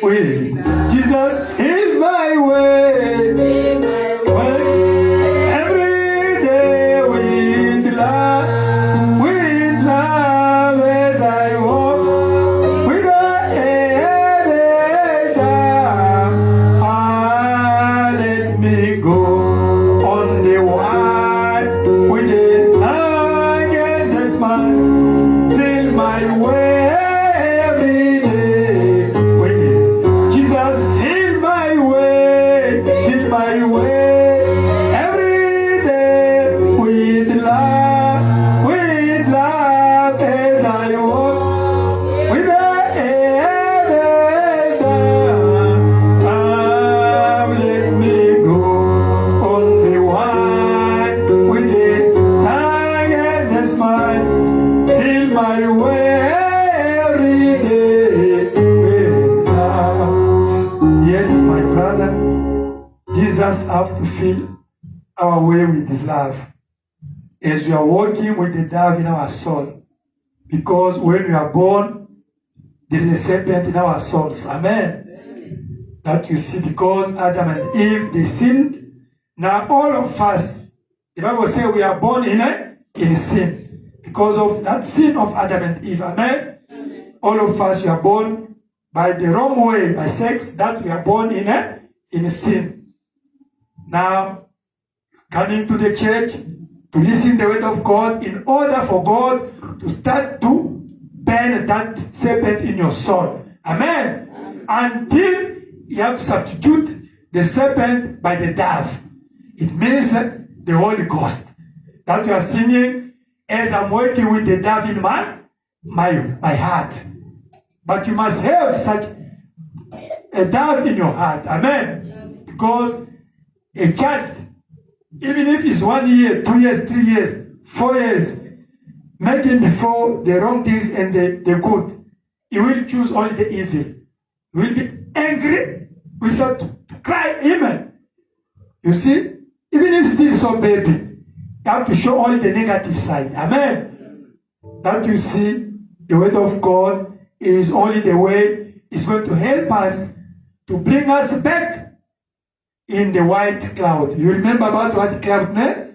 with Jesus, heal my way. Every day with love as I walk with a head down. Ah, let me go on the wide with the sun and the smile. Fill my way every day with Jesus. Fill my way, fill my way every day with love as I walk with a head down. Ah, let me go on the wide with the sun and the smile. Fill my way every day with love. Yes, my brother, Jesus have to fill our way with his love as we are walking with the dove in our soul. Because when we are born, there is a serpent in our souls. Amen. That you see, because Adam and Eve, they sinned. Now all of us, the Bible says we are born in sin. Because of that sin of Adam and Eve. Amen. All of us, we are born by the wrong way, by sex, that we are born in sin. Now, coming to the church to listen the word of God in order for God to start to burn that serpent in your soul. Amen. Until you have substitute the serpent by the dove. It means the Holy Ghost. That you are singing as I'm working with the dove in my heart. But you must have such a dove in your heart. Amen. Because a child, even if it's 1 year, 2 years, 3 years, 4 years, making before the wrong things and the good, he will choose only the evil. He will be angry, we start to cry. Amen. You see, even if still so baby, you have to show only the negative side. Amen. That you see, the word of God is only the way it's going to help us to bring us back in the white cloud. You remember about white cloud, no?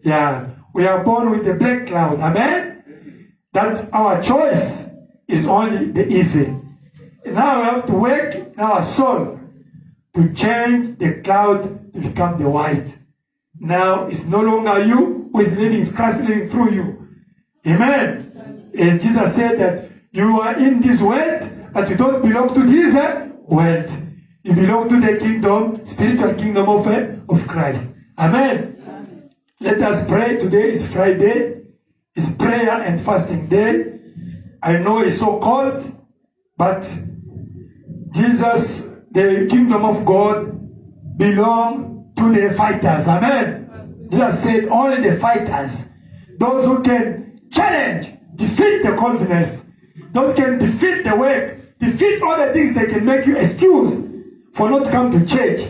Yeah. We are born with the black cloud. Amen? That our choice is only the evil. And now we have to work in our soul to change the cloud to become the white. Now it's no longer you who is living, it's Christ living through you. Amen? As Jesus said that you are in this world, but you don't belong to this world. You belong to the kingdom, spiritual kingdom of Christ. Amen. Let us pray. Today is Friday. It's prayer and fasting day. I know it's so cold, but Jesus, the kingdom of God, belong to the fighters. Amen. Jesus said only the fighters, those who can challenge, defeat the confidence, those can defeat the work, defeat all the things that can make you excuse for not come to church.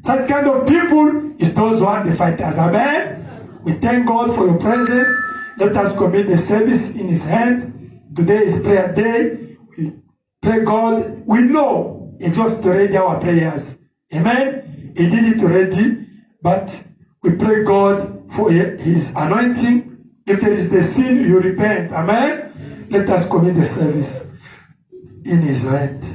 Such kind of people is those who are the fighters. Amen. We thank God for your presence. Let us commit the service in his hand. Today is prayer day. We pray God. We know it's just to ready our prayers. Amen. He did it already. But we pray God for his anointing. If there is the sin, you repent. Amen. Let us commit the service in his hand.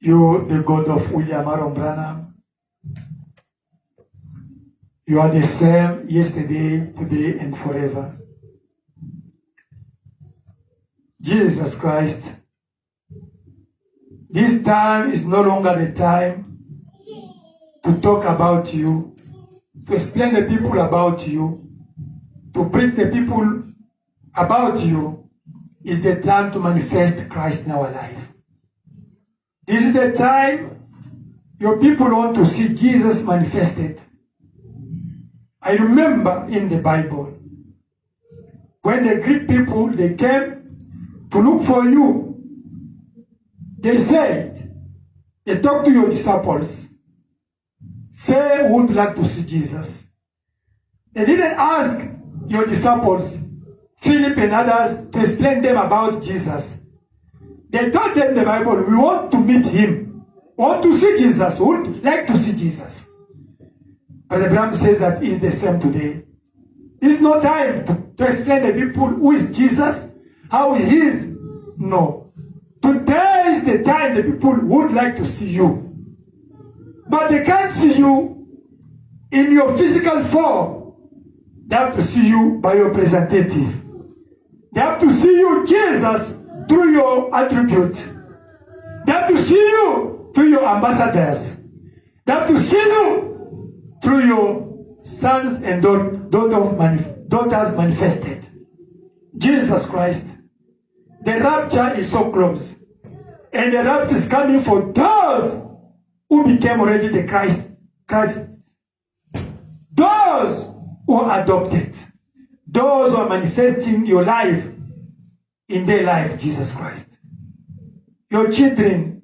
You, the God of William Aaron Branham, you are the same yesterday, today, and forever. Jesus Christ, this time is no longer the time to talk about you, to explain the people about you, to preach the people about you. It's the time to manifest Christ in our life. This is the time your people want to see Jesus manifested. I remember in the Bible, when the Greek people, they came to look for you, they said, they talked to your disciples, say who would like to see Jesus. They didn't ask your disciples, Philip and others, to explain them about Jesus. They told them the Bible, we want to meet him, we want to see Jesus, we would like to see Jesus. But Abraham says that it's the same today. It's no time to explain to people who is Jesus, how he is. No. Today is the time the people would like to see you. But they can't see you in your physical form. They have to see you by your representative. They have to see you, Jesus, through your attribute. They have to see you through your ambassadors. They have to see you through your sons and daughters manifested. Jesus Christ. The rapture is so close. And the rapture is coming for those who became already the Christ. Those who are adopted. Those who are manifesting your life in their life, Jesus Christ. Your children,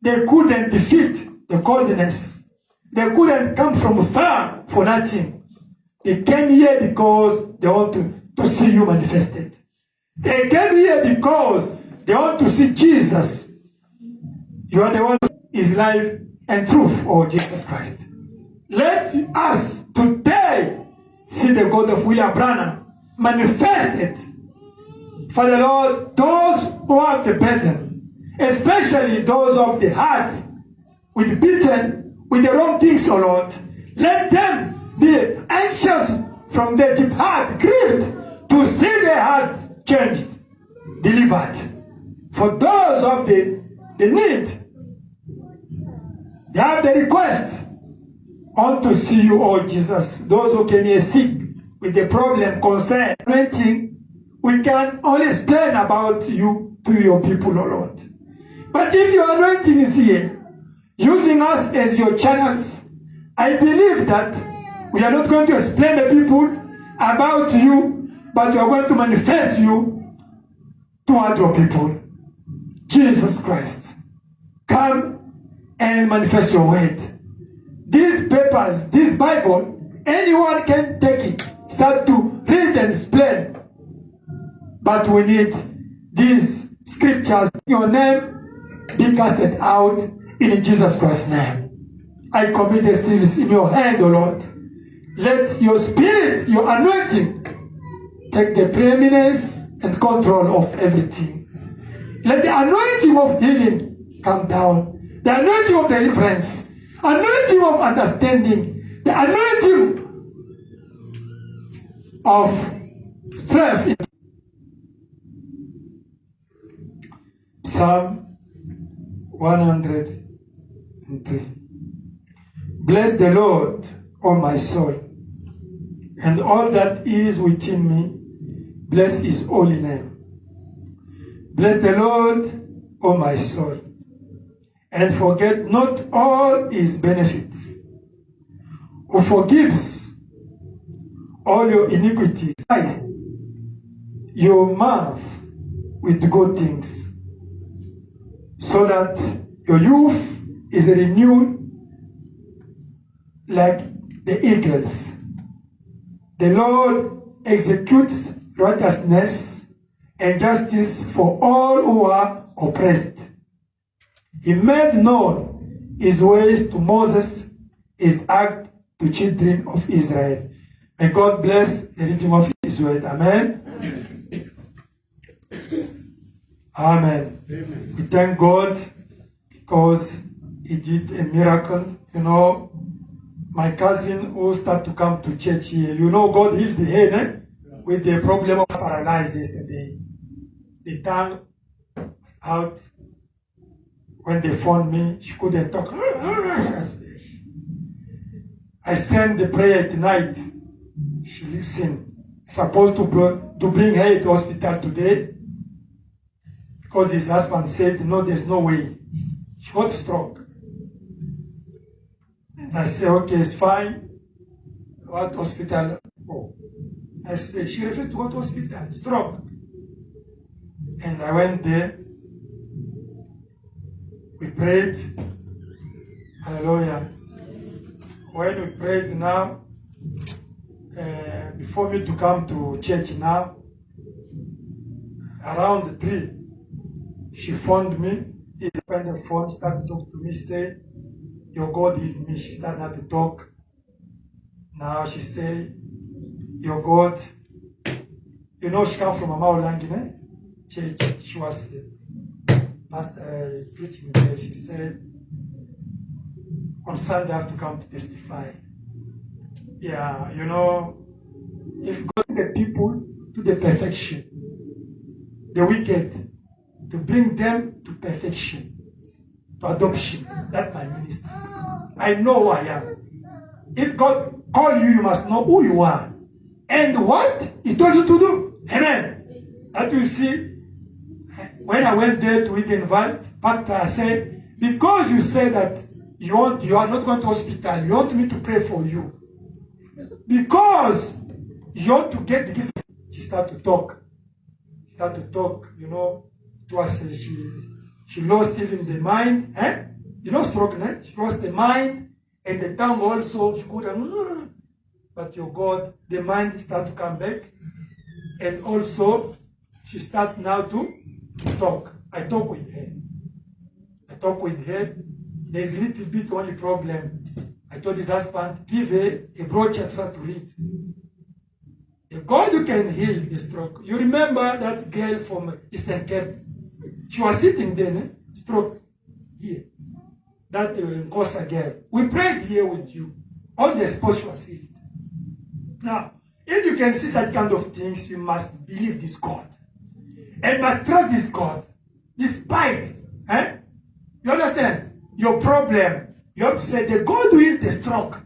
they couldn't defeat the coldness. They couldn't come from far for nothing. They came here because they want to see you manifested. They came here because they want to see Jesus. You are the one who is life and truth, oh Jesus Christ. Let us today see the God of William Branham manifested. Father Lord, those who have the burden, especially those of the heart, with beaten, with the wrong things, oh Lord, let them be anxious from their deep heart, grieved, to see their hearts changed, delivered. For those of the need, they have the request, want to see you, oh Jesus. Those who came here sick with the problem, concern, anything, we can only explain about you to your people, oh Lord. But if your anointing is here, using us as your channels, I believe that we are not going to explain the people about you, but we are going to manifest you toward your people. Jesus Christ, come and manifest your word. These papers, this Bible, anyone can take it, start to read and explain. But we need these scriptures. Your name be casted out in Jesus Christ's name. I commit the service in your hand, O Lord. Let your spirit, your anointing, take the preeminence and control of everything. Let the anointing of healing come down. The anointing of deliverance. Anointing of understanding. The anointing of strength. Psalm 103. Bless the Lord, O my soul, and all that is within me. Bless his holy name. Bless the Lord, O my soul, and forget not all his benefits, who forgives all your iniquities, your mouth with good things, so that your youth is renewed like the eagles. The Lord executes righteousness and justice for all who are oppressed. He made known his ways to Moses, his act to children of Israel. May God bless the reading of his word. Amen. Amen. Amen. We thank God because he did a miracle. My cousin who started to come to church here, God healed her with the problem of paralysis yesterday. The tongue out. When they phoned me, she couldn't talk. I sent the prayer at night. She listened. Supposed to bring her to hospital today because his husband said, no, there's no way. She got stroke. And I said, okay, it's fine. What hospital? Oh. I said, she refused to go to hospital. Stroke. And I went there. We prayed. Hallelujah. When we prayed now, before me to come to church now, around 3, she phoned me. He opened the phone, started to talk to me, say, your God healed me. She started now to talk. Now she say, your God, she come from Mama Olangi, church. She was pastor preaching there. She said, on Sunday I have to come to testify. Yeah, if God the people to the perfection, the wicked, to bring them to perfection, to adoption, that's my ministry. I know who I am. If God call you, you must know who you are and what He told you to do. Amen. As you see, when I went there to invite Pastor, I said, because you said that you are not going to hospital, you want me to pray for you. Because you want to get the gift. She started to talk. It was she lost even the mind. Stroke, She lost the mind and the tongue also. She couldn't. But your God, the mind started to come back. And also, she started now to talk. I talk with her. There's a little bit only problem. I told his husband, give her a brochure to read. The God who can heal the stroke. You remember that girl from Eastern Cape? She was sitting there, stroke here. That Nkosa girl. We prayed here with you. On the spot she was healed. Now, if you can see such kind of things, you must believe this God. And must trust this God. Despite, you understand? Your problem. You have to say, the God who healed the stroke.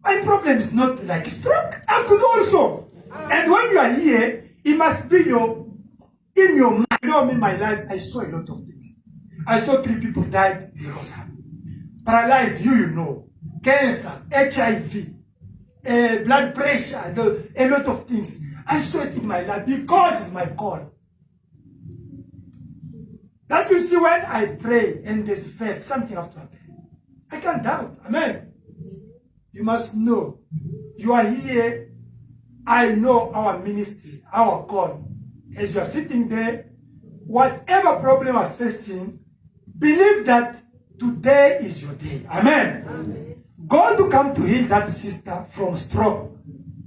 My problem is not like stroke. I have to do also. And when you are here, it must be in your mind. In my life, I saw a lot of things. I saw 3 people died in Rosa. Paralyzed, cancer, HIV, blood pressure, a lot of things. I saw it in my life because it's my call. That you see when I pray and there's faith, something has to happen. I can't doubt. Amen. You must know. You are here. I know our ministry, our call. As you are sitting there, whatever problem you are facing, believe that today is your day. Amen. Amen. God will come to heal that sister from stroke,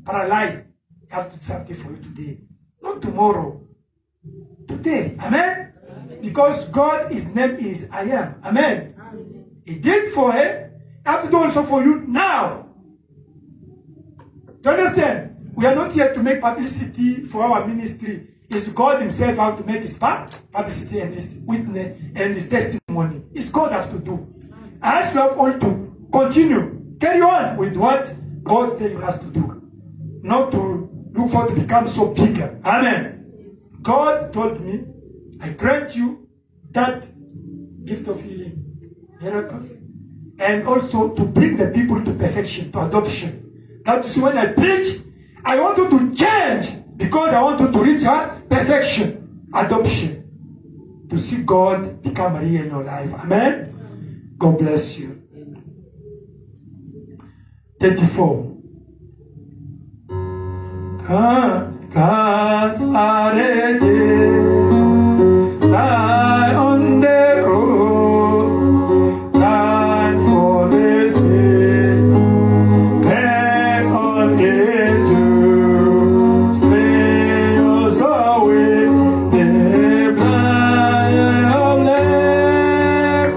paralyzed. You have to do something for you today. Not tomorrow. Today. Amen. Amen. Because God, His name is I Am. Amen. Amen. He did for her. He have to do also for you now. Do you understand? We are not here to make publicity for our ministry. It's God Himself how to make His publicity and His witness and His testimony. It's God have to do. As you have all to continue, carry on with what God's telling us to do. Not to look for to become so bigger. Amen. God told me, I grant you that gift of healing, miracles, and also to bring the people to perfection, to adoption. That is when I preach, I want you to change because I want you to reach perfection, adoption, to see God become real in your life. Amen. God bless you. 34. Die on the cross, die for the sin, take on it to stay us away, the blood of Lamb.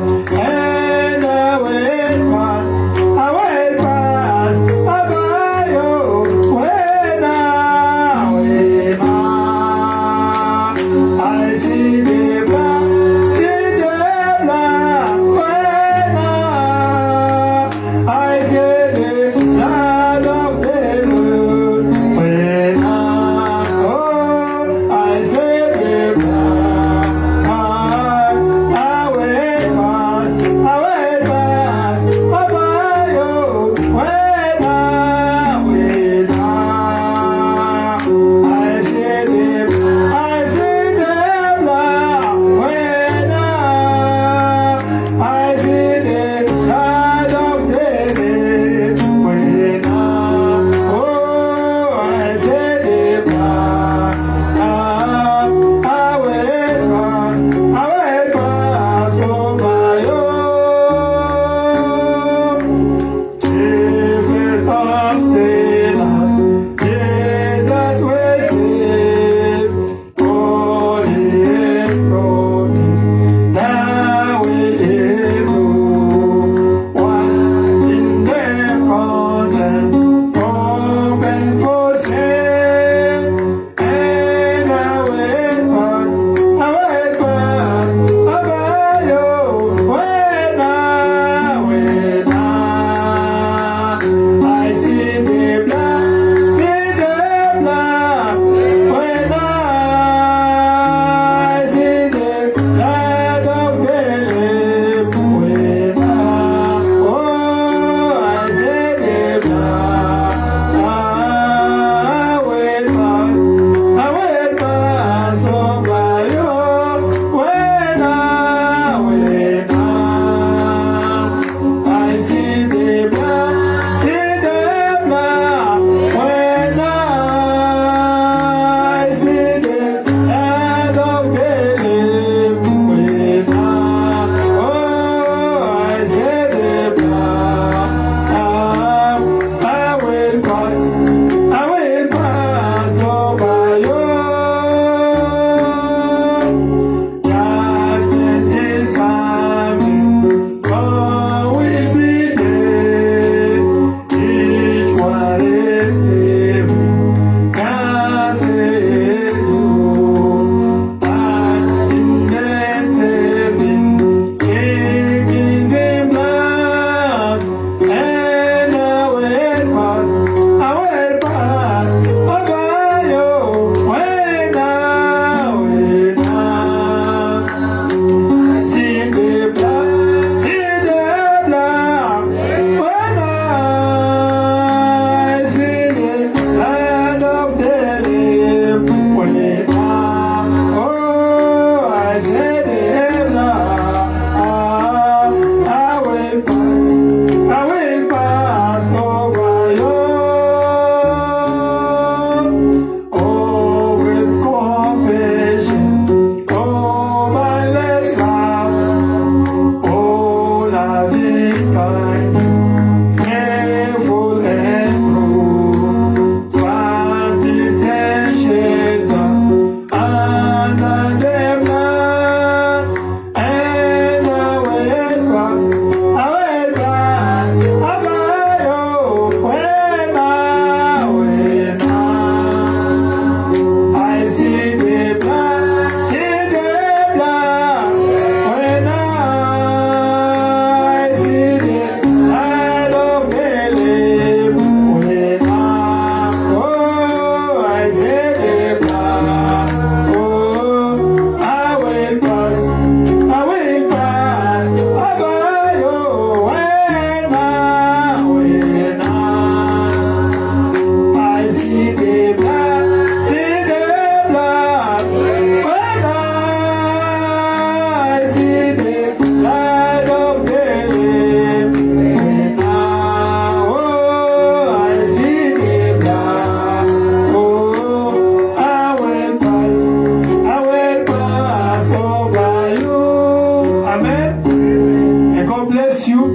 bless you.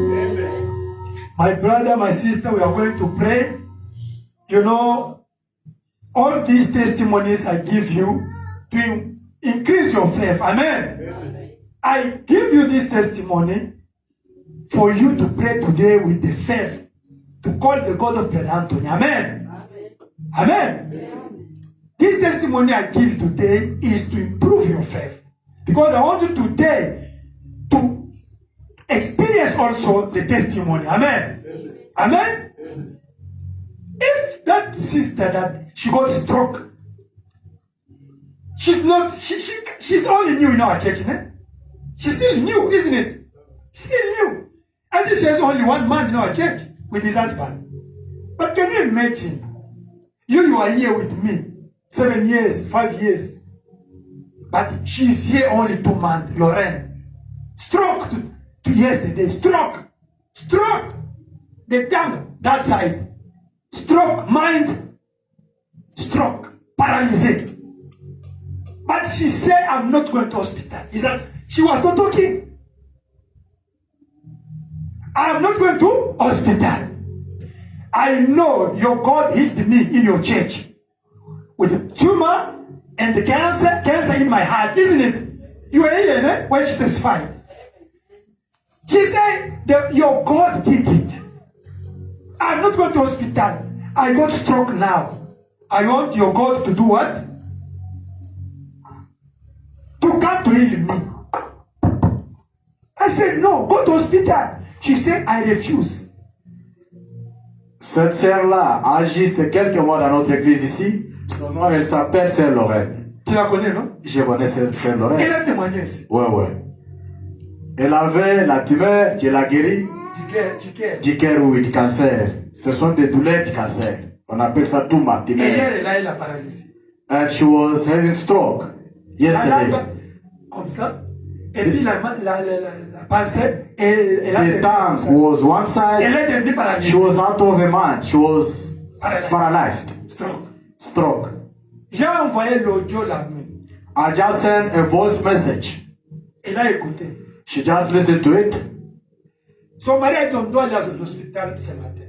My brother, my sister, we are going to pray. You know, all these testimonies I give you to increase your faith. Amen. I give you this testimony for you to pray today with the faith to call the God of Brother Anthony. Amen. Amen. This testimony I give today is to improve your faith. Because I want you today to experience also the testimony. Amen. Amen. If that sister that she got stroke, she's only new in our church, né? She's still new, isn't it? Still new. I think she has only one man in our church with his husband. But can you imagine? You are here with me 7 years, 5 years. But she's here only 2 months, Lorraine. Stroke to yesterday. Stroke. The tongue, that side. Stroke, mind. Stroke. Paralyzed. But she said, I'm not going to hospital. Is that she was not talking? I'm not going to hospital. I know your God healed me in your church. With the tumor and the cancer in my heart, isn't it? You were here, eh? When she testified. She said, your God did it. I'm not going to hospital. I got stroke now. I want your God to do what? To come to heal me. I said, no, go to hospital. She said, I refuse. Cette sœur-là a juste quelques mois dans notre église ici. Son nom, elle s'appelle Sœur Lorraine. Tu la connais, non? Je connais Sœur Lorraine. Elle a témoigné ici. Ouais. Elle avait la tumeur, Dieu l'a guérie. Du cœur, oui, du cancer. Ce sont des douleurs du cancer. On appelle ça tumor. Et elle a la paralysie. And she was having stroke yesterday. Comme ça. Et puis la pensée, elle a the tongue was one side. Elle est devenue paralysée. She was out of her mind. She was paralyzed. Stroke. J'ai envoyé l'audio la nuit. I just sent a voice message. Elle a écouté. She just listened to it. Son mari a dit on doit aller à l'hôpital ce matin.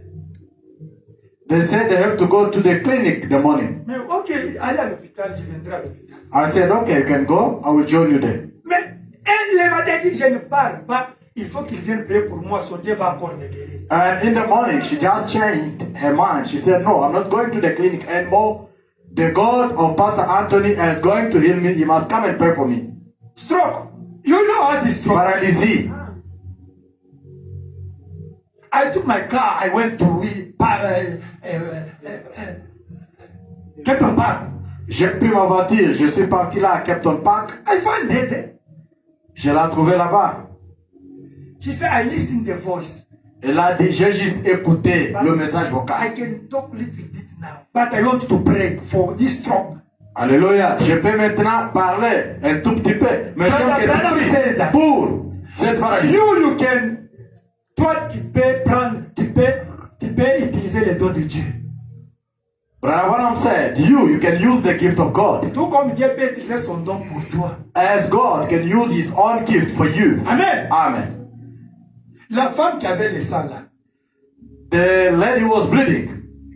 They said they have to go to the clinic the morning. Mais ok, allez à l'hôpital, je viendrai à l'hôpital. I said, okay, you can go. I will join you there. Mais elle m'a dit, je ne parle pas. Il faut qu'il vienne prier pour moi. Son Dieu va encore me guérir. And in the morning, she just changed her mind. She said, no, I'm not going to the clinic anymore. The God of Pastor Anthony is going to heal me. He must come and pray for me. Stroke. You know what is stroke? Paralysie. I took my car. I went to Captain Park. J'ai pris ma voiture. Je suis parti là à Captain Park. I found her there. Je l'ai trouvée là-bas. She said, I listened the voice. Elle a dit, j'ai juste écouté le message vocal. I can talk a little bit now, but I want to pray for this stroke. Alléluia. Je peux maintenant parler un tout petit peu, mais j'aime que tu pries pour cette paralysie. You can. Toi, tu peux utiliser les dons de Dieu. Branham said, you can use the gift of God. Tout comme Dieu peut utiliser son don pour toi. As God can use his own gift for you. Amen. Amen. La femme qui avait le sang là. The lady was bleeding.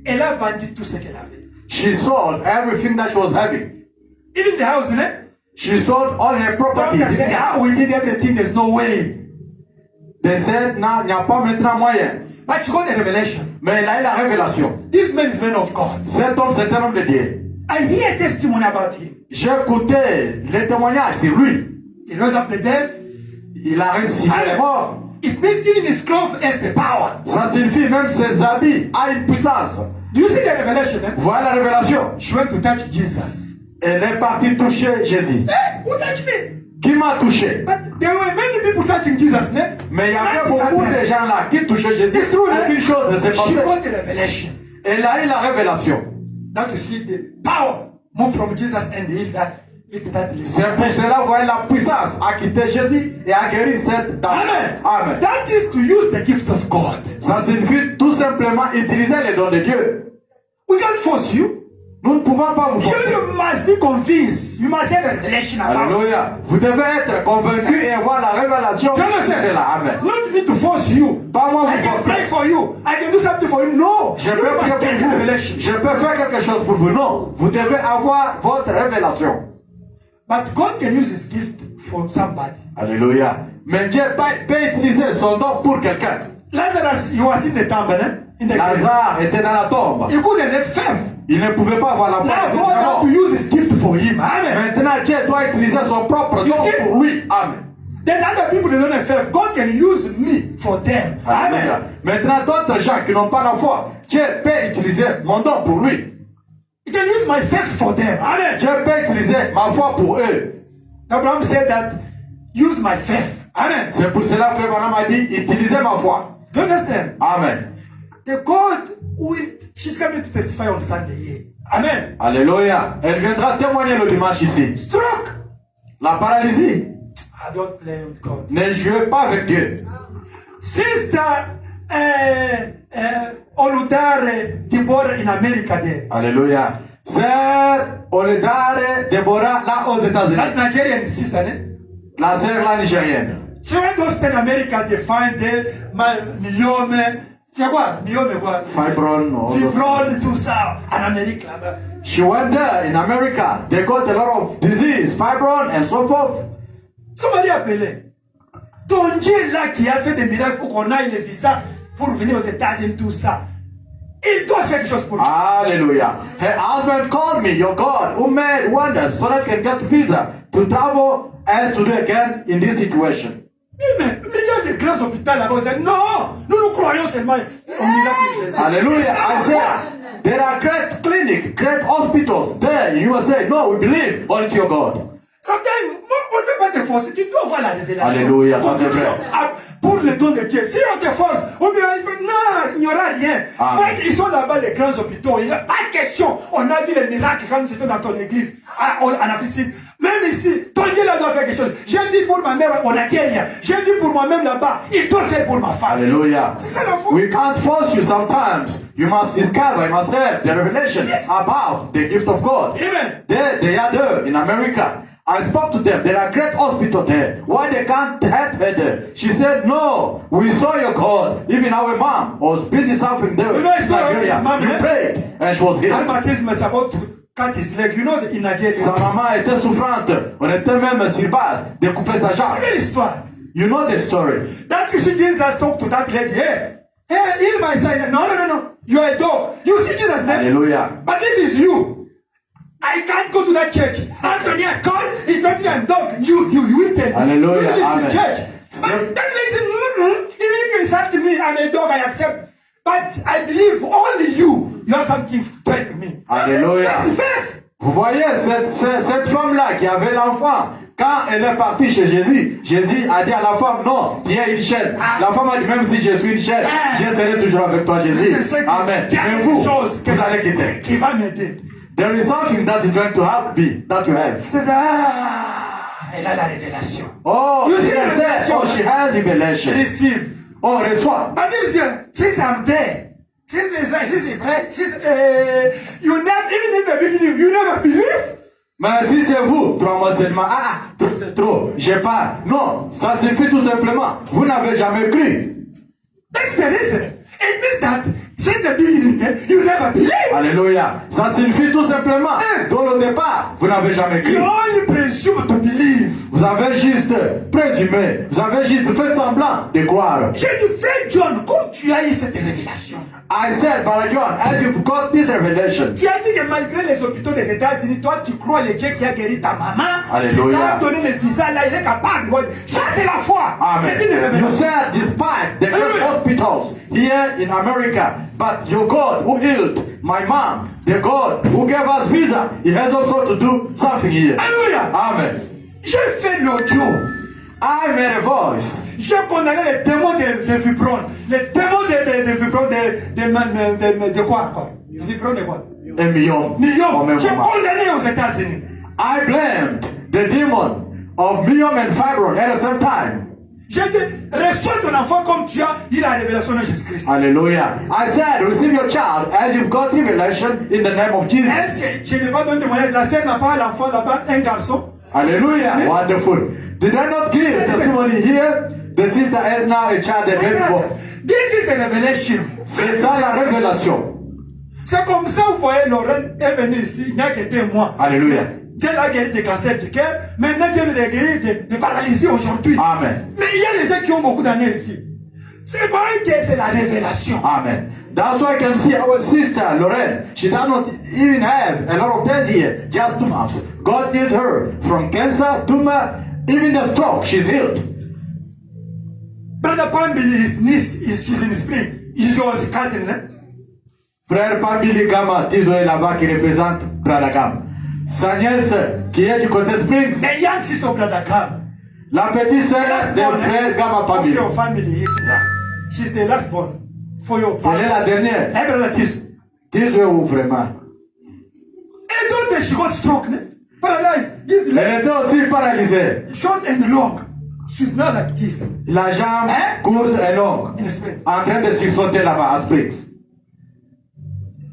Elle a vendu tout ce qu'elle avait. She sold everything that she was having. Even the house, né? She sold all her properties in the house. We did everything, there's no way. They said, non, il n'y a pas maintenant moyen. But she got a revelation. Mais elle a eu la révélation. This man is man of God. Cet homme, c'est un homme de Dieu. I hear a testimony about him. J'ai écouté les témoignages sur lui. He rose up the dead. Il a ressuscité les morts. It means even his clothes has the power. Ça signifie même ses habits a une puissance. Do you see the revelation? Eh? Voilà la révélation. She went to touch Jesus. Elle est partie toucher Jésus. Hey, who touched me? Qui m'a touché? But there were many people touching Jesus. Ne? Mais il y avait beaucoup de gens là qui touchaient Jésus. It's true, Aucune chose ne s'est she passée. got the revelation. Elle a eu la révélation. That you see the power move from Jesus and heal that. C'est pour cela que la puissance a quitté Jésus et a guéri cette dame. Amen. Amen. That is to use the gift of God. Ça signifie tout simplement utiliser les dons de Dieu. We can't force you. Nous ne pouvons pas vous You, forcer. you must be convinced. You must have a revelation about it. Alléluia. Vous devez être convaincu et avoir la révélation You de understand? cela. Amen. Not me to force you. Pas moi I vous can forcer. pray for you. I can do something for you. No. Je You peux prier must take pour a vous. revelation. Je peux faire quelque chose pour vous. Non. Vous devez avoir votre révélation. But God can use his gift for somebody. Alléluia. Mais Dieu peut utiliser son don pour quelqu'un. Lazarus, he was in the tomb, in the grave. Lazare était dans la tombe. He couldn't have faith. Il ne pouvait pas avoir la foi. Now God had to use his gift for him. Amen. Maintenant, Dieu doit utiliser son propre don see? pour lui. Amen. Then other people they don't have faith. God can use me for them. Alléluia. Amen. Maintenant, d'autres gens qui n'ont pas la foi, Dieu peut utiliser mon don pour lui. He can use my faith for them. Amen. Dieu peut utiliser ma foi pour eux. Abraham said that, use my faith. Amen. C'est pour cela que Abraham a dit, utilisez ma foi. Do you understand? Amen. The God will, she's coming to testify on Sunday here. Amen. Alléluia. Elle viendra témoigner le dimanche ici. Stroke. La paralysie. I don't play with God. Ne jouez pas avec Dieu. Sister Oludare Deborah in America there. Alléluia. Sœur Oledare Deborah, là aux États-Unis. That Nigerian sister, eh? La sœur là nigérienne. So when those in America they find the myome, c'est quoi? Myome quoi? Fibron. Fibron, tout ça, en Amérique là-bas. She went there in America. They got a lot of disease, fibron and so forth. Somebody appelé. Ton Dieu là qui a fait des miracles pour qu'on aille les visas pour venir aux États-Unis, tout ça. Il doit faire quelque chose pour nous. Hallelujah. Her husband called me, your God, who made wonders so that I can get visa to travel as to do again in this situation. Mais il y a des grands hôpitaux là-bas. Vous dites, non, nous croyons seulement au miracle de Jésus. Hallelujah. C'est ça, I said, there are great clinics, great hospitals there in USA. No, we believe only to your God. Sometimes, on ne peut pas te forcer. Tu dois voir la révélation. Alléluia, ça c'est vrai. Pour le don de Dieu. Si on te force, on dit, non, il n'y aura rien. Amen. Ouais, ils sont là-bas, les grands hôpitaux. Il n'y a pas de question. On a vu les miracles quand nous étions dans ton église, en Afrique. Même ici, ton Dieu là doit faire quelque chose. J'ai dit pour ma mère, on a rien. J'ai dit pour moi-même là-bas, il doit faire pour ma femme. Hallelujah. C'est ça la foi. We can't force you sometimes. You must discover, you must have the revelation Yes. about the gift of God. Amen. They are there in America. I spoke to them. There are great hospitals there. Why they can't help her there? She said, no, we saw your God. Even our mom was busy suffering there You know, in it's not Nigeria. his mom, You eh? prayed and she was healed. Rhumatisme, c'est about to cut his leg. You know, in Nigeria. Sa maman était souffrante. On était même sur base de couper sa jambe. C'est l'histoire. You know the story. That you see Jesus talk to that lady, hey, heal my son. No. You are a dog. You see Jesus name. Hallelujah. But if it's you, I can't go to that church. Anthony, I call, he told me I'm dog. You will tell me. Hallelujah. You leave Amen. this church. But that lady said, even if you insult me, I'm a dog, I accept. But I believe only you have something to help me. Hallelujah. That's faith. Vous voyez cette femme-là qui avait l'enfant, quand elle est partie chez Jésus, Jésus a dit à la femme, non, tu es une chaîne. La femme a dit, même si je suis une chaîne, je serai toujours avec toi, Jésus. Amen. Mais vous, vous allez quitter. Qui va m'aider. There is something that is going to help me, that you have. C'est ça. Elle a la révélation. Oh, You see she has revelation. oh, she has revelation. Receive. Oh, reçois. But since I'm there, since you never, even in the beginning, you never believe. Mais si c'est vous, trois seulement, c'est trop, j'ai pas. Non, ça suffit tout simplement. Vous n'avez jamais cru. That's the reason. It means that since the beginning, you never believe. Alléluia. Ça signifie tout simplement, dans le départ, vous n'avez jamais cru. You only presume to believe. Vous avez juste présumé, vous avez juste fait semblant de croire. J'ai dit, frère John, comme tu as eu cette révélation, I said, Brother John, as you've got this revelation, tu as dit que malgré les hôpitaux des États-Unis, toi tu crois le Dieu qui a guéri ta maman, Alléluia. qui t'a donné le visa là, il est capable. Ça c'est la foi. C'est Amen. une You révélation. said, despite the great Hallelujah. hospitals here in America, but your God who healed my mom, the God who gave us visa, he has also to do something here. Alléluia. Amen. J'ai fait l'audio. I made a voice. J'ai condamné les démons de Vibron. Les démons de Vibron de quoi? De Vibron de quoi? A million. Million. Au même J'ai moment. condamné aux États-Unis. I blamed the demon of Million and Fibron at the same time. J'ai dit, reçois ton enfant comme tu as eu la révélation de Jésus-Christ. Hallelujah. I said, receive your child as you've got revelation in the name of Jesus. Est-ce que je n'ai pas donné témoignage? La sœur n'a pas l'enfant là-bas, un garçon. Hallelujah. Wonderful. Did I not give testimony here? The sister has now a child that went for. This is a revelation. C'est ça la révélation. C'est comme ça, vous voyez, Lorraine est venue ici, il n'y a que 2 mois. Alléluia. Dieu l'a guéri des cancers du cœur. Maintenant, Dieu l'a guéri de paralysie aujourd'hui. Amen. Mais il y a des gens qui ont beaucoup d'années ici. C'est pas que c'est la révélation. Amen. That's why I can see our sister Lorraine. She does not even have a lot of days here, just 2 months. God healed her from cancer, tumor, even the stroke. She's healed. Brother Pambili, his niece, she's in Spring. He's your cousin, eh? Frère Pambili Gama, Tizo est là-bas qui représente Brother Gama. Sa nièce qui est du côté Springs. The young sister of Brother Gama. La petite sœur de frère Gama Pambili. Your family is there. She's the last born for your Elle family. est la dernière. Eh, Brother Tizo. Tizo est où vraiment? And don't she got stroke, ne? Paralyzed. This Elle lady, était aussi paralysée. short and long. She's not like this. La jambe courte et longue. In Spring. En train de sursauter là-bas à Springs.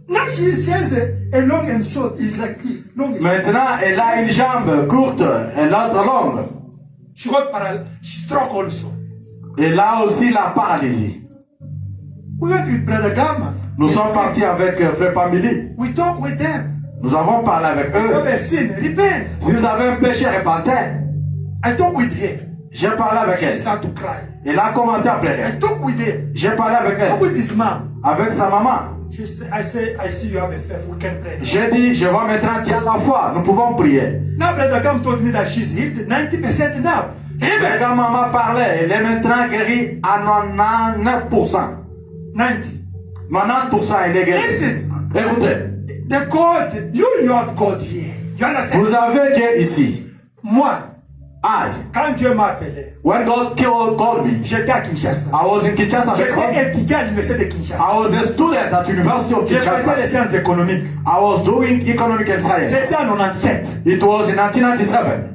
Now she has a long and short. It's like this. Long and Maintenant, elle a une jambe courte et l'autre longue. She got she stroke also. Elle a aussi la paralysie. We went with Brother Gama. Nous sommes partis avec frère Pambili. We talk with them. Nous avons parlé avec If you have eux. a sin, repent. Si vous avez un péché, repentez. I talk with her. J'ai parlé avec She elle. start to cry. Elle a commencé à I pleurer. talk with her. J'ai parlé avec Talk elle. with this mom. Avec sa maman. She say, I see you have a faith. We can pray. J'ai dit, je vois maintenant qu'il y a la foi. Nous pouvons prier. Now Brother Gama told me that she's healed 90% now. Mais Amen. quand maman parlait, elle est maintenant guérie à 99%. 90. 90% elle est guérie. Listen. Écoutez, The God, you have God here. You understand? vous avez Dieu ici. Moi, I, quand Dieu m'a appelé, when God called me, j'étais à Kinshasa. I was in Kinshasa avec J'étais him. étudiant à l'université de Kinshasa. I was a student at University of J'ai fait les Kinshasa. sciences économiques. I was doing economic and science. C'était en 97. It was in 1997.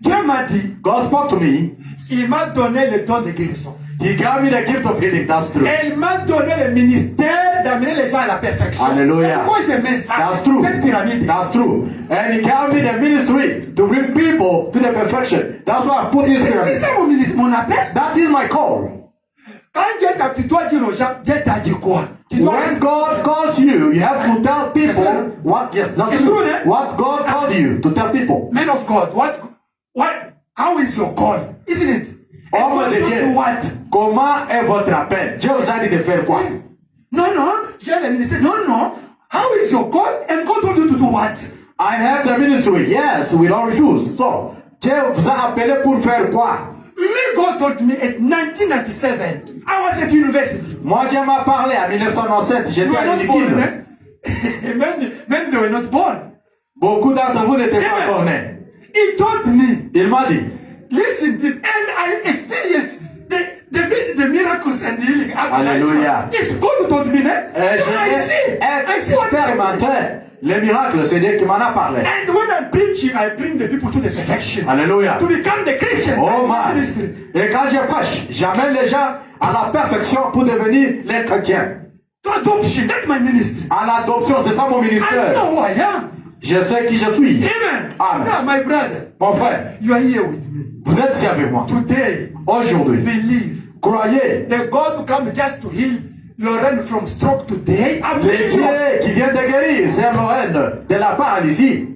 Dieu m'a dit, God spoke to me. il m'a donné le don de guérison. He gave me the gift of healing. That's true. Et il m'a donné le ministère d'amener les gens à la perfection. Hallelujah. C'est pourquoi j'aimais ça. That's true. Cette pyramide. That's true. And he gave me the ministry to bring people to the perfection. That's why I put this C'est pyramid. ça mon ministère, mon appel. That is my call. Quand Dieu t'a, tu dois dire aux gens, Dieu t'a dit quoi? Tu dois When God calls you, you have to tell people what. Yes, that's It's true. true, eh? What God told you to tell people. Man of God, how is your call? Isn't it? Homme And de God Dieu, do what? comment est votre appel? Dieu vous a dit de faire quoi? Non, j'ai le ministère. Non. How is your call? And God told you to do what? I have the ministry. Yes, we don't refuse. So, Dieu vous a appelé pour faire quoi? Me, God told me in 1997. I was at university. Moi, Dieu m'a parlé en 1997. You J'étais were à not born, l'Uniquine. eh? Men they were not born. Beaucoup d'entre vous n'étaient pas encore nés. He told me, Il m'a dit, listen to, and I experienced the miracles and healing. Hallelujah. It's God who told me that. j'ai I see what is happening. expérimenté les miracles. C'est Dieu qui m'en a parlé. And when I'm preaching, I bring the people to the perfection. Alléluia. To become the Christian. Oh man. Ministry. Et quand je prêche, j'amène les gens à la perfection pour devenir les chrétiens. To adoption, that's my ministry. À l'adoption, c'est ça mon I ministère. know who I am. Je sais qui je suis. Amen. Amen. Now, my brother, Mon frère, you are here with me. vous êtes ici avec moi. Today, Aujourd'hui, believe croyez. the God who come just to heal Lorraine from stroke today. I Le believe Dieu you. qui vient de guérir Sœur Lorraine de la paralysie.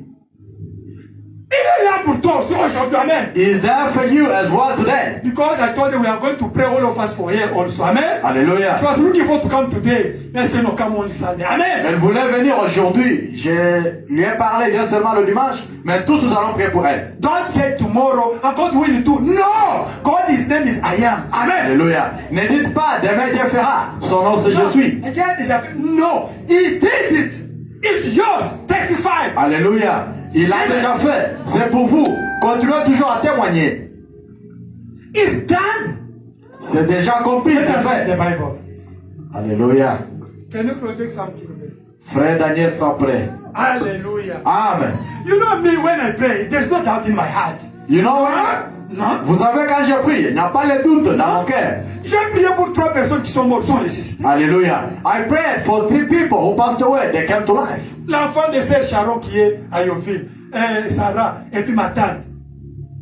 Il est là pour toi aussi aujourd'hui. Amen. Is there for you as well today. Because I told you we are going to pray all of us for her also. Amen. Alléluia. She was looking for to come today. And say no, come only Sunday. Amen. Elle voulait venir aujourd'hui. Je lui ai parlé bien seulement le dimanche, mais tous nous allons prier pour elle. Don't say tomorrow, and God will do. No! God, his name is I am. Amen. Alléluia. Ne dites pas demain Dieu fera. Son nom c'est je suis. And Dieu a déjà fait. No, he did it. It's yours. Testify. Alléluia. Il a déjà fait. C'est pour vous. Continuez toujours à témoigner. It's done. C'est déjà accompli, c'est The fait. Bible. Alléluia. Can you project something there? Frère Daniel sont prêts. Hallelujah. Amen. You know me when I pray, there's no doubt in my heart. You know what? Non. Vous savez, quand je prie, il n'y a pas le doute dans mon cœur. J'ai prié pour 3 personnes qui sont mortes, sont ressuscitées. Alléluia. I prayed for 3 people who passed away. They came to life. L'enfant de Sœur Sharon qui est à Yofil, Sarah, et puis ma tante.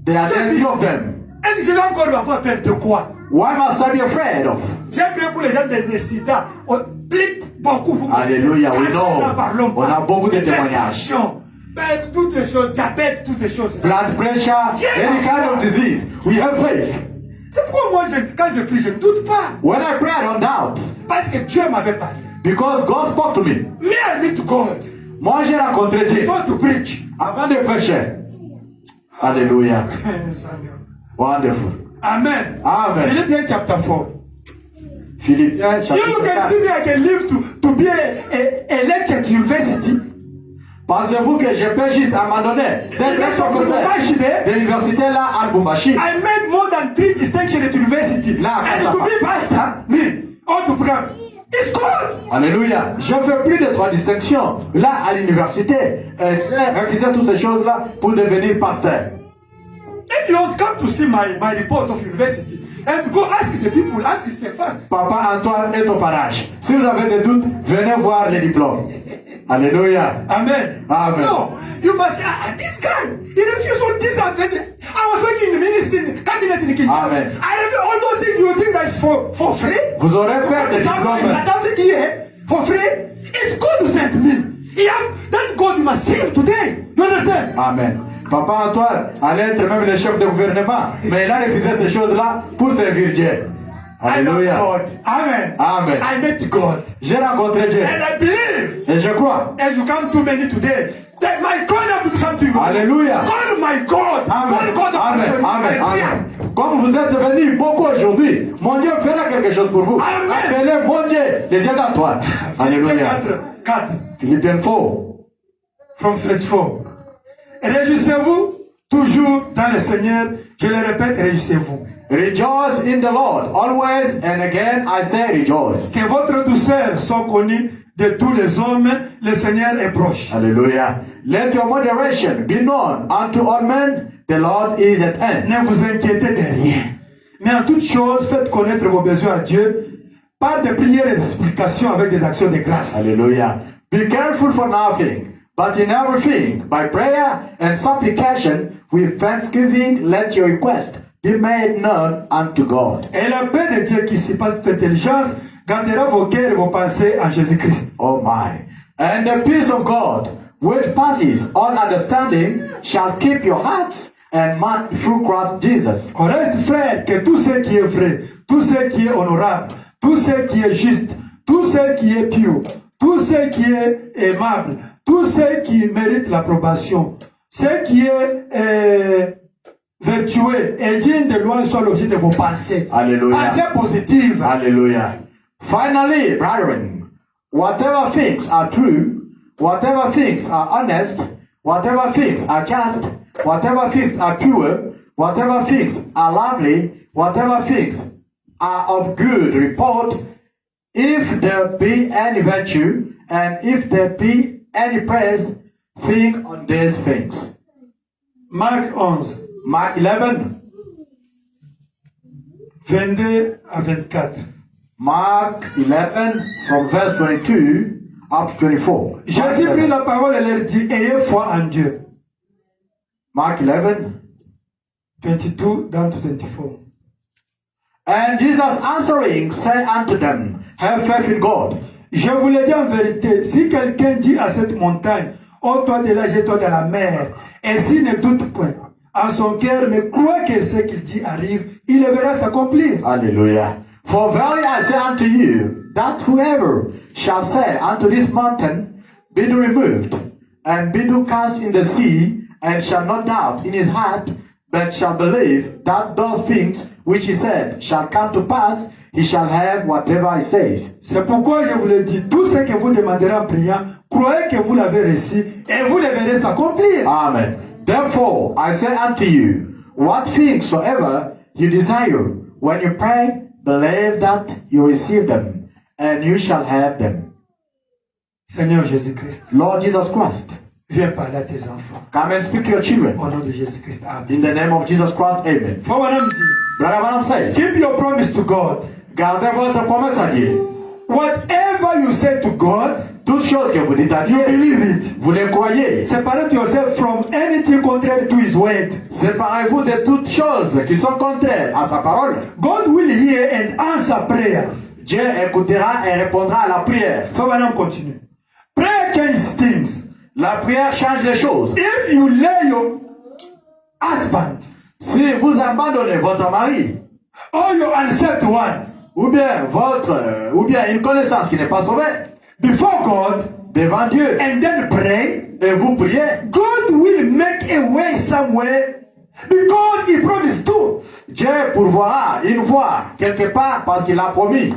There are 10 of them. Est-ce que je vais encore avoir peur de quoi? Why must I be afraid of? J'ai prié pour les gens de Sida. Beaucoup, vous Alléluia, oui, non. Parlons On a beaucoup de témoignages. Toutes les choses, diabète, toutes les choses. Blood pressure, any kind of disease. We have faith. C'est pourquoi moi, quand je prie, je ne doute pas. When I pray, I don't doubt. Parce que Dieu m'avait parlé. Because God spoke to me. Me, I need to God. Moi, j'ai rencontré Dieu Before to preach. avant de prêcher. Alléluia. Wonderful. Amen. Amen. Philippians chapter 4. Philippiens You chapitre can 4. see me, I can live to be a lecturer to university. Pensez-vous que je peux juste à un moment donné d'être un professeur de l'université là à Lubumbashi? I made more than 3 distinctions at university. Là, And to be pastor, me, all to program. It's good. Alléluia. Je fais plus de 3 distinctions là à l'université. J'ai refusé toutes ces choses-là pour devenir pasteur. If you don't come to see my report of university and go ask the people, ask Stéphane. Papa Antoine est au parage. Si vous avez des doutes, venez voir les diplômes. Alléluia. Amen. Amen. No, you must. This guy, he refused all this advantage. I was working in the ministry cabinet in Kinshasa. Amen. I refused all those things. You think that's for free? Vous aurez peur des South diplômes. Africa here for free. It's God who sent me. That God you must see him today. You understand? Amen. Papa Antoine allait être même le chef de gouvernement, mais il a refusé ces choses-là pour servir Dieu. I love Alléluia. God. Amen. Amen. I met God. J'ai rencontré Dieu. And I believe, Et je crois. as you come to many today, that my God has to do something. Alléluia. God, my God. Amen. God, Amen. Amen. Amen. Comme vous êtes venus beaucoup aujourd'hui, mon Dieu fera quelque chose pour vous. Amen. Appelez mon Dieu, le Dieu d'Antoine. Alléluia. 4. Philippiens 4. From verse 4. Réjouissez-vous toujours dans le Seigneur. Je le répète, réjouissez-vous. Rejoice in the Lord always, and again I say rejoice. Que votre douceur soit connue de tous les hommes. Le Seigneur est proche. Hallelujah. Let your moderation be known unto all men. The Lord is at hand. Ne vous inquiétez de rien. Mais en toute chose, faites connaître vos besoins à Dieu par des prières et des explications avec des actions de grâce. Hallelujah. Be careful for nothing, but in everything, by prayer and supplication, with thanksgiving, let your request be made known unto God. Et la paix de Dieu qui surpasse toute intelligence gardera vos cœurs et vos pensées en Jésus-Christ. Oh my. And the peace of God, which passes all understanding, shall keep your hearts and mind through Christ Jesus. On reste frère que tout ce qui est vrai, tout ce qui est honorable, tout ce qui est juste, tout ce qui est pur, tout ce qui est aimable, tout ce qui mérite l'approbation, ce qui est vertueux et digne de louange soit l'objet de vos pensées. Alléluia. Pensées positives. Hallelujah. Finally, brethren, whatever things are true, whatever things are honest, whatever things are just, whatever things are pure, whatever things are lovely, whatever things are of good report, if there be any virtue, and if there be any praise, think on these things. Marc 11, Mark 11, 22 à 24. Mark 11, from verse 22 up to 24. Jésus prit la parole et leur dit, ayez foi en Dieu. Mark 11. 22 down to 24. And Jesus answering said unto them, have faith in God. Je vous le dis en vérité, si quelqu'un dit à cette montagne, ôte-toi de là, jette-toi dans la mer, et s'il ne doute point en son cœur, mais croit que ce qu'il dit arrive, il le verra s'accomplir. Hallelujah. For verily I say unto you, that whoever shall say unto this mountain, be thou removed, and be thou cast in the sea, and shall not doubt in his heart, but shall believe that those things which he said shall come to pass, he shall have whatever he says. C'est pourquoi je vous le dis, tout ce que vous demanderez en priant, croyez que vous l'avez reçu, et vous le verrez s'accomplir. Amen. Therefore I say unto you, what things soever you desire, when you pray, believe that you receive them, and you shall have them. Seigneur Jésus-Christ, Lord Jesus Christ, Viens parler à tes enfants. Come and speak to your children. Au nom de Jésus-Christ. Amen. In the name of Jesus Christ, amen. Frère Branham dit, Brother Branham says, keep your promise to God. gardez votre promesse à Dieu. Whatever you say to God, Toutes choses que vous dites à you Dieu, believe it. vous les croyez. Separate yourself from anything contrary to His word. Séparez-vous de toutes choses qui sont contraires à sa parole. God will hear and answer prayer. Dieu écoutera et répondra à la prière. Frère Branham continue. Prayer changes things. La prière change les choses. If you lay your husband Si vous abandonnez votre mari, or your unsaved one ou bien une connaissance qui n'est pas sauvée, before God devant Dieu, and then pray, et vous priez, God will make a way somewhere because He promised to. Dieu pourvoira une voie quelque part parce qu'il a promis.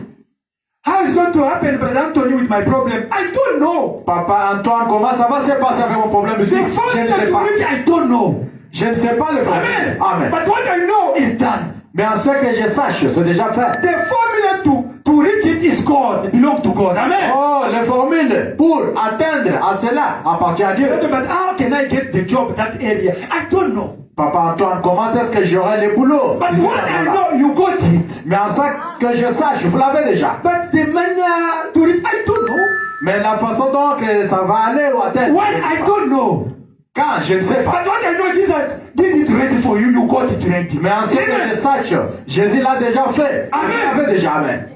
How is going to happen, Brother Anthony, with my problem? I don't know. Papa Antoine, comment ça va se passer avec mon problème ici? The Je ne formula sais to pas. which I don't know. Je ne sais pas le Amen. problème. Amen. But what I know is done. Mais en ce que je sache, c'est déjà fait. The formula to reach it is God. It belongs to God. Amen. Oh, les formules pour atteindre à cela appartient à Dieu. But how can I get the job that area? I don't know. Papa Antoine, comment est-ce que j'aurai le boulot? But what I know, you got it. Mais en ce que je sache, vous l'avez déjà. But the manner to reach, I don't know. Mais la façon dont que ça va aller ou atteindre. When I don't know. Quand je ne sais pas. But what I know, Jesus did it ready for you. You got it ready. Mais en ce que je sache, Jésus l'a déjà fait. Amen. Il l'avait déjà. Amen.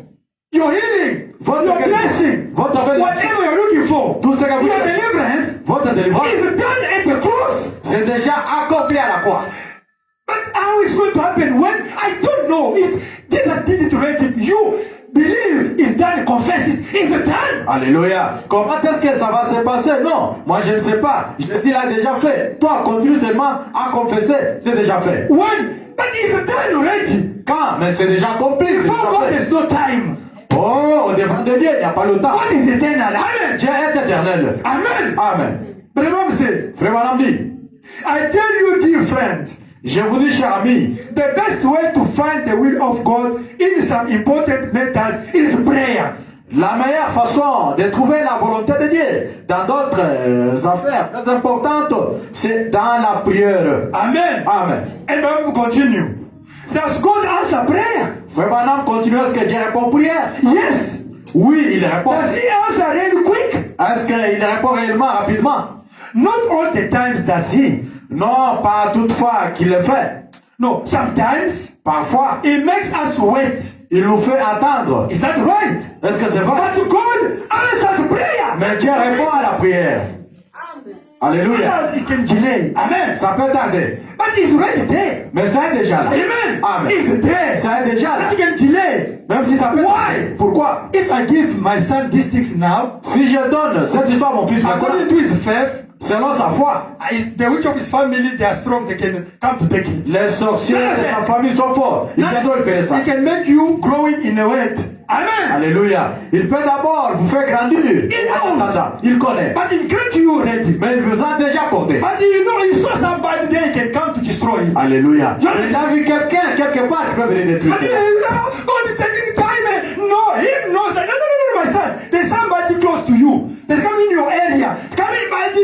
Your healing, Votre your guérison, blessing, votre bénédiction, whatever you're looking for, tout ce que vous your cherchez, deliverance votre délivrance, is done at the cross. c'est déjà accompli à la croix. But how is going to happen when I don't know? Jesus did it ready. You believe it's done, confess it. It's done. Alléluia. Comment est-ce que ça va se passer? Non, moi je ne sais pas. Jésus l'a déjà fait. Toi, continue seulement à confesser. C'est déjà fait. When? But it's done already. Quand? Mais c'est déjà accompli. c'est Before déjà God, fait. there's no time. Oh, au devant de Dieu, il n'y a pas le temps. God is eternal. Amen. Dieu est éternel. Amen. Amen. But the Bible says, Frère Branham dit, I tell you, dear friend, je vous dis, cher ami, the best way to find the will of God in some important matters is prayer. la meilleure façon de trouver la volonté de Dieu dans d'autres affaires très importantes, c'est dans la prière. Amen. Amen. And the Bible continue. Does God answer prayer? Frère Branham continue à ce que Dieu répond aux prières. Yes. Oui, il répond. Does He answer really quick? Est-ce qu'il répond réellement rapidement? Not all the times does He. Non, pas toutefois qu'il le fait. No, sometimes Parfois, He makes us wait. il nous fait attendre. Is that right? Est-ce que c'est vrai? But God answers prayer. Mais Dieu répond à la prière. Alléluia. He can delay. Amen. Ça peut tarder. But He's already there. Mais c'est déjà là. Amen. Amen. He's there. C'est déjà là. But He can delay. Même si ça peut Why? tarder. Pourquoi? If I give my son these things now, Si je donne cette histoire à mon fils maintenant, according to his faith, selon sa foi, the witch of his family, they are strong. They can come to take it. les sorciers de sa famille sont forts. Ils viendront faire ça. He can make you growing in a word. Amen. Alléluia. Il peut d'abord vous faire grandir. knows. Il connaît. But he grant you already. Mais il vous a déjà accordé. But you know, he saw somebody there, he can come to destroy him. Alléluia. Il a vu quelqu'un quelque part qui peut venir détruire. But God is taking time. No, he knows that. No, my son. There's somebody close to you. There's coming in your area. It's coming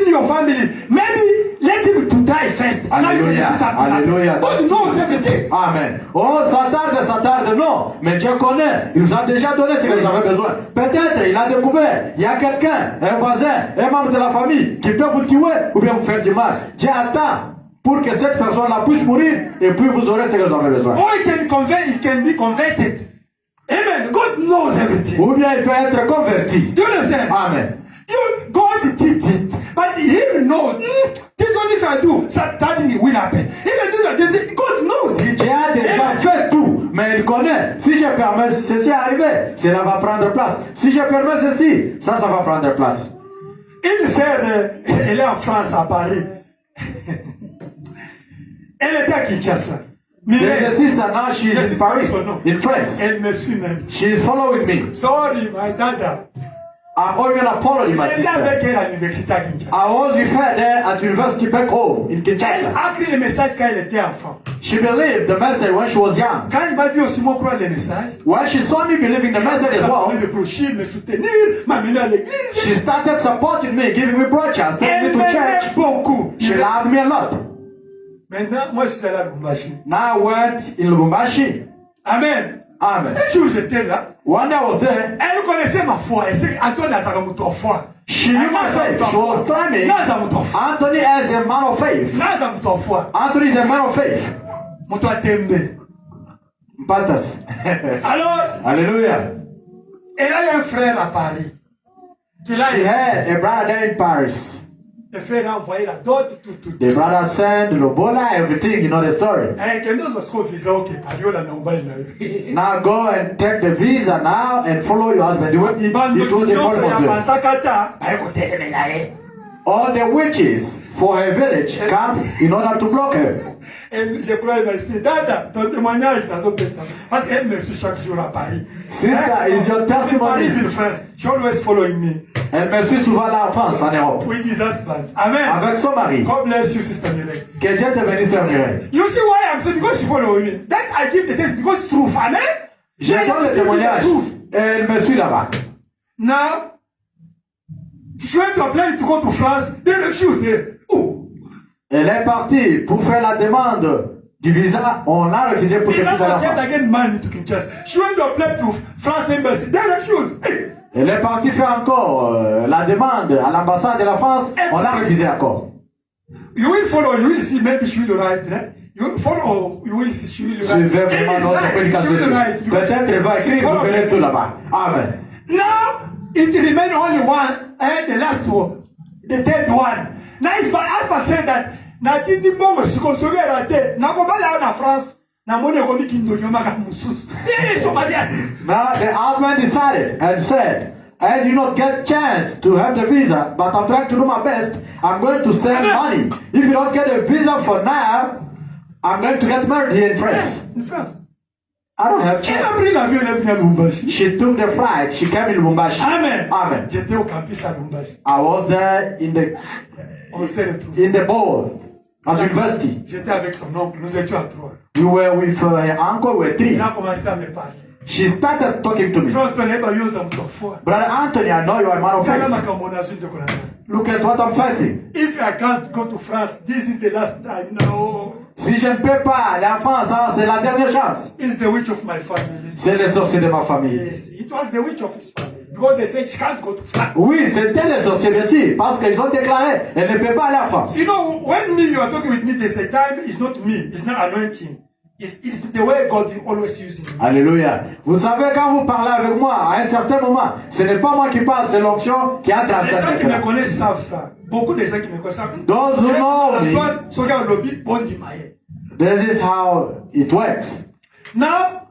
in your family. Maybe let him to die first. Now you can see something. Alléluia. God knows everything. Amen. Oh, ça tarde, non. Mais Dieu connaît. Il vous a déjà donné ce que vous avez besoin. Peut-être il a découvert. Il y a quelqu'un, un voisin, un membre de la famille qui peut vous tuer ou bien vous faire du mal. Dieu attend pour que cette personne-là puisse mourir et puis vous aurez ce que vous avez besoin. Or he can be converted. Amen. God knows everything. Ou bien il peut être converti. Do you understand? Amen. God did it, but He knows. This one if I do, something will happen. Even this, God knows it. Dieu a déjà fait tout, mais il connaît. Si je permets ceci arriver, cela va prendre place. Si je permets ceci, ça va prendre place. Une sœur, elle est en France, à Paris. Elle était à Kinshasa. There's a sister now, she's in Paris, in France. Elle me suit même. She is following me. Sorry, my dada. I'm even a Paulo di my J'étais sister. avec elle à l'université à Kinshasa. I was with her there at university back home in Elle Kinshasa. a pris le message quand elle était enfant. She believed the message when she was young. Quand il m'a vu aussi moi croire les messages, When she saw me believing the message as elle m'a well, donné des brochures, me soutenir, m'amener à l'église. she started supporting me, giving me broadcasts, taking Elle me to m'aimait church. beaucoup. She loved me a lot. Maintenant, moi je suis allé à Lubumbashi. Now I went in Lubumbashi. Amen. Amen. Un jour j'étais là. One day I was there. Elle connaissait ma foi. Elle sait Antoine Nazaramuto foi. She knew my faith. She was claiming Nazaramuto foi. Anthony as a man of faith. Nazaramuto foi. Anthony is a man of faith. Muto atembe. Patas. Alors, Hallelujah. elle a eu un frère à Paris. Qui l'a She had a brother there in Paris. Le frère a envoyé la dot, tout. The brother sent Lobola, everything, you know the story. Eh, que nous avons visa au Pario la nomba il Now go and take the visa now and follow your husband. You will eat Bando it with the kinyo ya Bible. masakata. Ba ko telemela eh. All the witches for her village come in order to block her. Et je crois que c'est Dada, ton témoignage dans un pestin. Parce qu'elle me suit chaque jour à Paris. Sister, is your testimony? Paris in France. She always following me. Elle me suit souvent là en France, en Europe. With his husband. Amen. Avec son mari. God bless you, Sister Milek. Que Dieu te bénisse, Sœur Mireille. You see why I'm saying because you follow me. That I give the text because it's truth. Amen. Je donne le témoignage. Et elle me suit là-bas. Now, je vais t'appeler to go to France. They refuse. Oh. Elle est partie pour faire la demande du visa. On l'a refusé pour qu'elle Is that puisse aller en what said France. again money to Kinshasa? She went to apply to France embassy. They refuse. Hey. Elle est partie faire encore la demande à l'ambassade de la France. On l'a refusé encore. You will follow. You will see. Maybe she will write. You will follow. You will see. She will write. Suivez vraiment Maybe notre it's right. She prédication. will write. Peut-être elle va écrire, vous verrez tout là-bas. Amen. Now it remains only one, and the last one, the third one. Now it's my husband said that. Na tindi bongo sikosoge rate. Na kobala na France. Na mone komi kindo nyomaka mususu. Now the husband decided and said, I do not get chance to have the visa, but I'm trying to do my best. I'm going to send money. If you don't get a visa for now, I'm going to get married here in France. In France. I don't have Elle a chance. pris l'avion, elle est venue à Lubumbashi. She took the flight. She came in Lubumbashi. Amen. Amen. J'étais au campus à Lubumbashi. I was there On s'est retrouvés. in the bowl at university. J'étais avec son oncle. Nous étions à trois. We were with her uncle. We were three. Il a commencé à me parler. She started talking to me. Frère Antoine, eba yoza mtu foi. Brother Anthony, I know you are a man of Kala faith. makambo na zunde kuna. Look at what I'm facing. If I can't go to France, this is the last time. No. Si je ne peux pas aller en France, hein, c'est la dernière chance. It's the witch of my family. C'est les sorciers de ma famille. Yes, it was the witch of his family. Because they said she can't go to France. Oui, c'était les sorciers, bien sûr, parce qu'ils ont déclaré, elle ne peut pas aller en France. You know, when you are talking with me, there's a time, it's not me, it's not anointing. It's the way God always uses me. Alléluia. Vous savez, quand vous parlez avec moi, à un certain moment, ce n'est pas moi qui parle, c'est l'onction qui entre en Les gens qui scène. me connaissent savent ça. Beaucoup de gens qui me connaissent savent. Those who know me, Antoine, soki alobi, bondi maye. this is how it works. Now,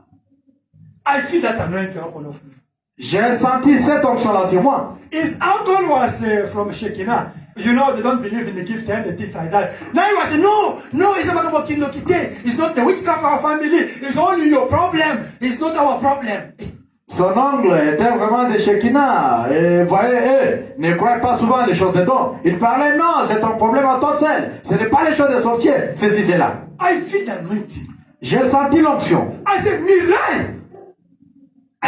I feel that anointing upon of me. J'ai senti cette onction-là sur moi. His uncle was from Shekinah. You know, they don't believe in the gift and the things like that. Now he was saying, no, it's not about Kinokite. It's not the witchcraft of our family. It's only your problem. It's not our problem. Son oncle était vraiment de Shekinah. Et voyez, eux ne croient pas souvent les choses de dons. Il parlait, non, c'est un problème en toi seul. Ce n'est pas les choses des sorciers, ceci, c'est là. I feel the anointing. J'ai senti l'onction. I said, Mireille.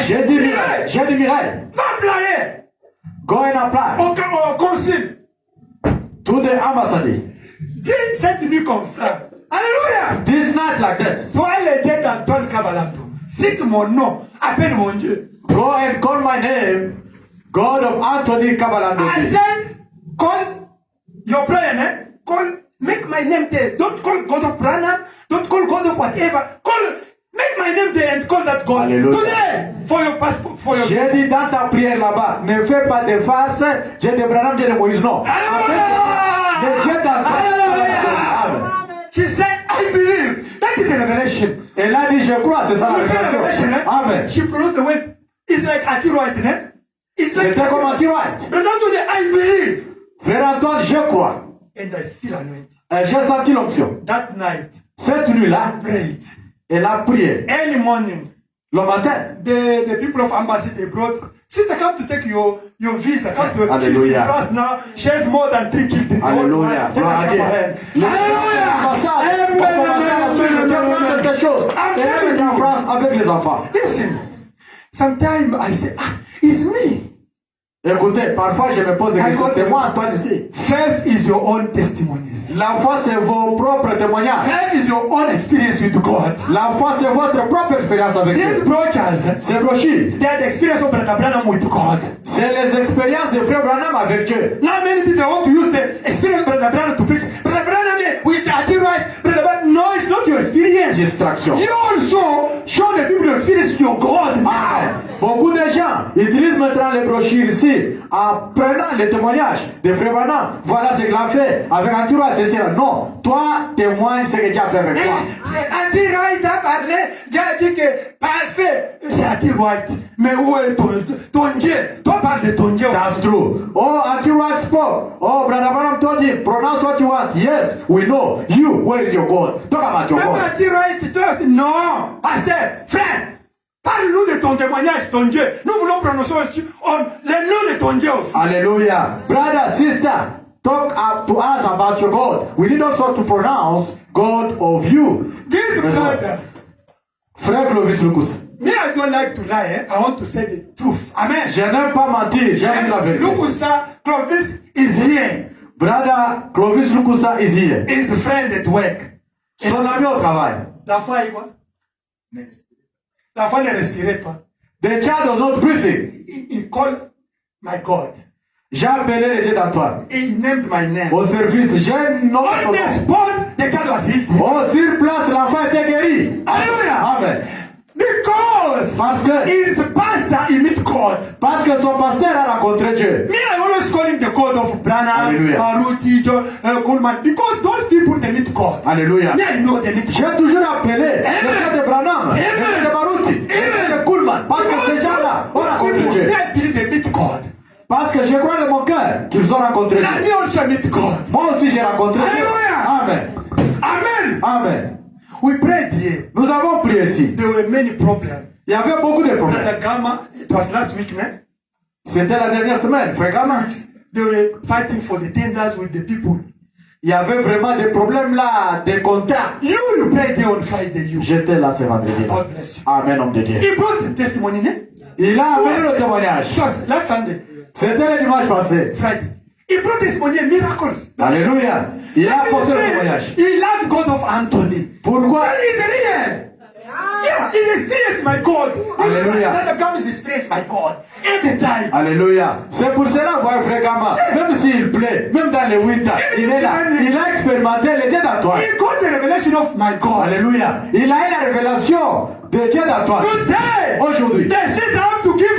J'ai dit Mireille, Va player. go and apply Au concile. to the embassy. Dis cette nuit comme ça. Alléluia. This night like this, Toi, le Dieu d'Antoine Kabalando. Cite mon nom. Appelle mon Dieu. go and call my name, God of Anthony I Kabalando. said, call your prayer, eh? Call, make my name there. Don't call God of Branham. Don't call God of whatever. Call, make my name there and call that God. Hallelujah. Today, for your passport, for your. J'ai dit dans ta prière là-bas, ne fais pas de farce, Dieu de Branham, Dieu de Moïse, non. Hallelujah. Le Dieu d'Anthony. Amen. She said, I believe. That is a revelation. Elle a dit, je crois, c'est ça la You see the revelation, révélation. eh? Amen. She pronounced the word. It's like Atiroite, eh? It's like C'était comme Antiroite. But not only I believe. Frère Antoine, je crois. And I feel anointed. Et j'ai senti l'onction. That night, Cette nuit-là, I prayed. elle a prié. Early morning, Le matin. The people of embassy abroad. Sister, come to take your visa. Come to Hallelujah. France now. She has more than 3 children. Alléluia. Gloire à Dieu. Alléluia. En France avec les enfants. Listen. Sometimes I say, it's me. Écoutez, parfois je me pose des questions. C'est moi, Antoine, ici. Faith is your own testimonies. La foi, c'est vos propres témoignages. Faith is your own experience with God. La foi, c'est votre propre expérience avec These Dieu. brochures, Ces brochures, they are the experience of Brother Branham with God. c'est les expériences de Frère Branham avec Dieu. Now many people want to use the experience of Brother Branham to preach. Brother Branham with the right. Brother Branham, no, it's not your experience. Distraction. You also show the people your experience with your God. Beaucoup de gens utilisent maintenant les brochures ici en prenant les témoignages de Frère Branham. Voilà ce qu'il a fait avec Anti-Wright, c'est ça. Non, toi témoigne ce que Dieu a fait avec toi. C'est Anti-Wright a parlé, Dieu a dit que parfait, c'est Anti-Wright. Mais où est ton Dieu? Toi parle de ton Dieu. That's true. Oh, Anti-Wright spoke. Oh, Brother Branham told him, pronounce what you want. Yes, we know. You, where is your God? Talk about your Même God. Anti-Wright, toi aussi, non. Pasteur, frère, parle-nous de ton témoignage, ton Dieu. Nous voulons prononcer le nom de ton Dieu aussi. Hallelujah. Brother, sister, talk up to us about your God. We need also to pronounce God of you. This brother, Frère Clovis Lukusa. me, I don't like to lie. I want to say the truth. Amen. Je n'aime pas mentir, j'aime la vérité. Lukusa, Clovis is here. Brother Clovis Lukusa is here. His friend at work. Son ami au travail. L'enfant, il va. L'enfant ne respirait pas. The child was not breathing. He called my God. J'ai appelé le Dieu d'Antoine. He named my name. Au service, j'ai nommé son On the nom. spot, the child was healed. Oh, sur place, l'enfant était guéri. Hallelujah. Amen. Because Parce que, his pastor, he meet God. parce que son pasteur a rencontré Dieu. Me, I always call him the God of Branham, Hallelujah. Baruti, Coleman. Because those people, they meet God. Alléluia. Me, I know they meet God. J'ai toujours appelé le Dieu de Branham, le Dieu de Baruti, le Dieu de Kuhlman. Parce que ces gens-là ont rencontré Dieu. They believe they meet God. Parce que je crois de mon cœur qu'ils ont rencontré And Dieu. me also meet God. Moi aussi j'ai rencontré Dieu. Alléluia. Amen. Amen. Amen. We prayed here. Nous avons prié ici. There were many problems. Il y avait beaucoup de problèmes. Brother Gamma, it was last week, man. C'était la dernière semaine, frère Gama. They were fighting for the tenders with the people. Il y avait vraiment des problèmes là, des contrats. You prayed there on Friday, you. J'étais là ce vendredi. God bless you. Amen, homme de Dieu. He brought the testimony, né? Il a amené le témoignage. It was last Sunday, C'était le dimanche passé. Friday. He brought testimony, miracles. Alléluia. Il a apporté le témoignage. He loves God of Anthony. Pourquoi? And he's real. Yeah, he experienced my God. Hallelujah. Brother Gamma is experienced my God every time. Alléluia. C'est pour cela, voyez, frère Gama, même s'il plaît, même dans les 8 ans, il est là. Il a expérimenté le Dieu d'Antoine. He got the revelation of my God. Alléluia. Il a eu la révélation de Dieu d'Antoine. Today, Aujourd'hui. the sisters have to give